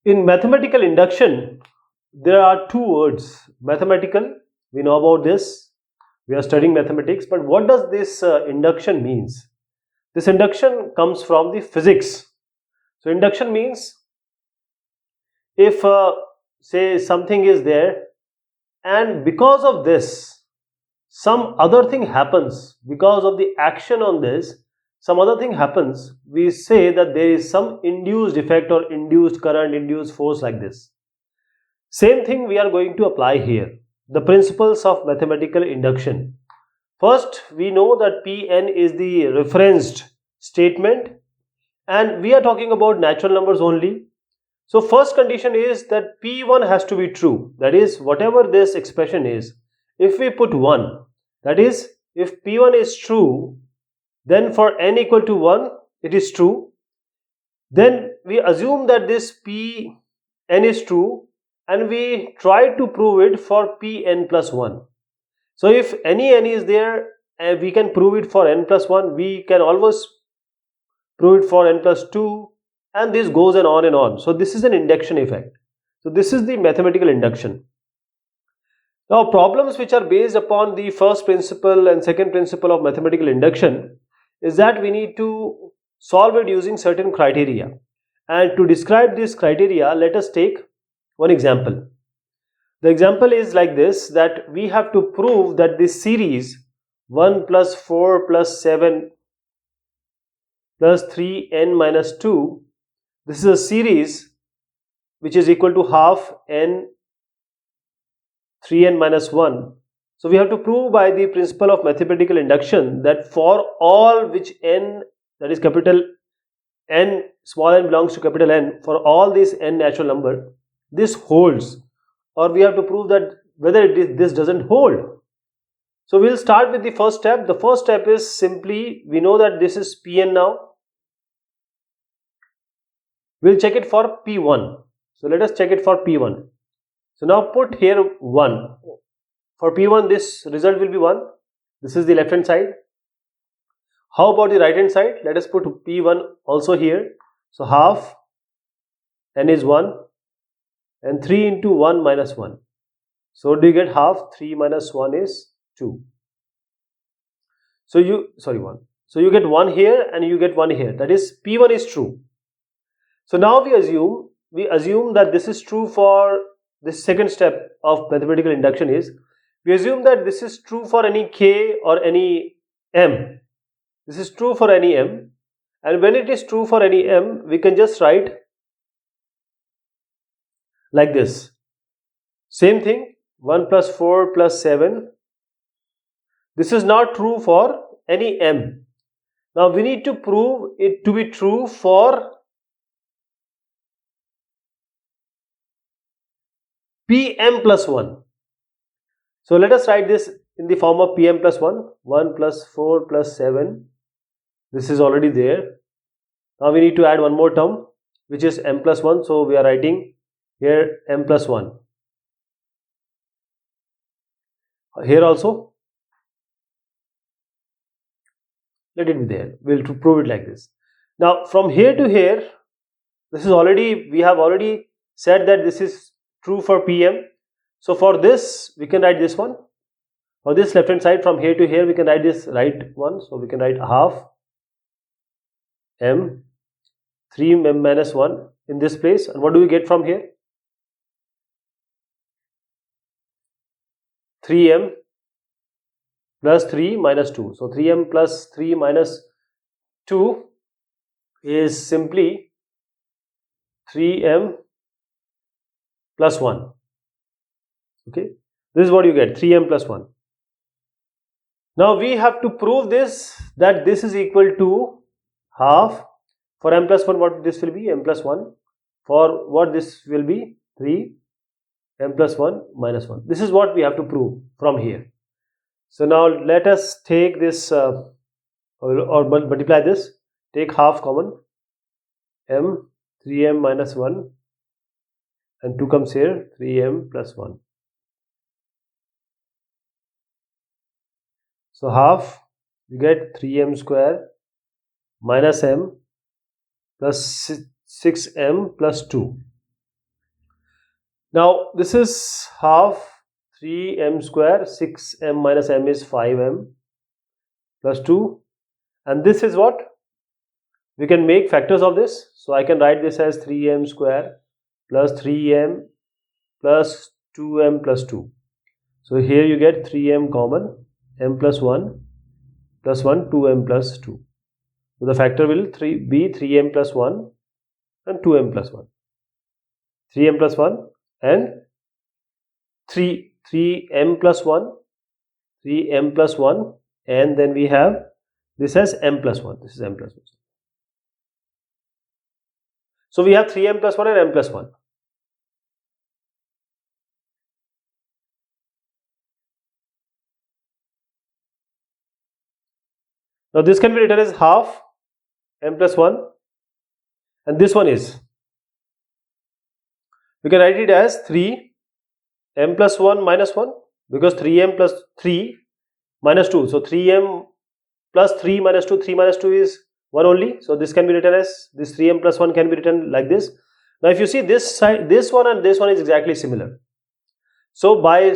In mathematical induction, there are two words. Mathematical, we know about this. We are studying mathematics, but what does this induction means? This induction comes from the physics. So induction means if say something is there and because of this some other thing happens, because of the action on this some other thing happens, we say that there is some induced effect or induced current, induced force like this. Same thing we are going to apply here. The principles of mathematical induction. First, we know that Pn is the referenced statement and we are talking about natural numbers only. So first condition is that P1 has to be true. That is, whatever this expression is, if we put 1, that is, if P1 is true, then for n equal to 1, it is true. Then we assume that this Pn is true and we try to prove it for Pn plus 1. So if any n is there, we can prove it for n plus 1. We can always prove it for n plus 2. And this goes on and on. So this is an induction effect. So this is the mathematical induction. Now problems which are based upon the first principle and second principle of mathematical induction is that we need to solve it using certain criteria. And to describe this criteria, let us take one example. The example is like this, that we have to prove that this series 1 plus 4 plus 7 plus 3n minus 2, this is a series which is equal to half n 3n minus 1. So we have to prove by the principle of mathematical induction that for all which n, that is capital N, small n belongs to capital N, for all these n natural number, this holds, or we have to prove that whether this doesn't hold. So we'll start with the first step. The first step is simply, we know that this is Pn now. We'll check it for P1. So let us check it for P1. So now put here 1. For P1 this result will be 1. This is the left hand side. How about the right hand side? Let us put P1 also here. So half n is 1 and 3 into 1 minus 1. So do you get half? 3 minus 1 is 2. So you, 1. So you get 1 here and you get 1 here. That is P1 is true. So now we assume that this is true for this second step of mathematical induction is, we assume that this is true for any k or any m. This is true for any m, and when it is true for any m, we can just write like this. Same thing, 1 plus 4 plus 7. This is not true for any m. Now we need to prove it to be true for Pm plus 1. So let us write this in the form of Pm plus 1. 1 plus 4 plus 7. This is already there. Now we need to add one more term, which is m plus 1. So we are writing here m plus 1. Here also, let it be there. We'll prove it like this. Now from here to here, this is already, we have already said that this is true for Pm. So for this, we can write this one. For this left hand side, from here to here, we can write this right one. So we can write half m 3m minus 1 in this place. And what do we get from here? 3m plus 3 minus 2. So 3m plus 3 minus 2 is simply 3m plus 1. Okay, this is what you get, 3m plus 1. Now we have to prove this, that this is equal to half. For m plus 1, what this will be? M plus 1. For what this will be? 3 m plus 1 minus 1. This is what we have to prove from here. So now let us take this or multiply this. Take half common. M 3m minus 1 and 2 comes here, 3m plus 1. So half, you get 3m square minus m plus 6m plus 2. Now this is half 3m square, 6m minus m is 5m plus 2, and this is what? We can make factors of this. So I can write this as 3m square plus 3m plus 2m plus 2. So here you get 3m common, m plus 1 plus 1, 2m plus 2. So the factor will be 3m plus 1 and 2m plus 1. 3m plus 1 and 3m plus 1, 3m plus 1, and then we have this as m plus 1. This is m plus 1. So we have 3m plus 1 and m plus 1. Now this can be written as half m plus 1, and this one is, we can write it as 3m plus 1 minus 1, because 3m plus 3 minus 2. So 3m plus 3 minus 2, 3 minus 2 is 1 only. So this can be written as, this 3m plus 1 can be written like this. Now if you see this side, this one and this one is exactly similar. So by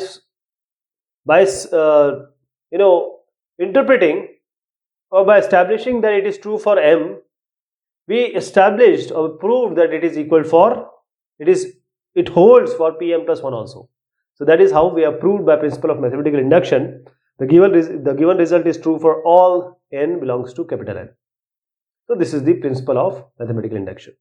interpreting or by establishing that it is true for m, we established or proved that it is equal for, it holds for pm plus 1 also. So that is how we have proved by principle of mathematical induction the given result is true for all n belongs to capital N. So this is the principle of mathematical induction.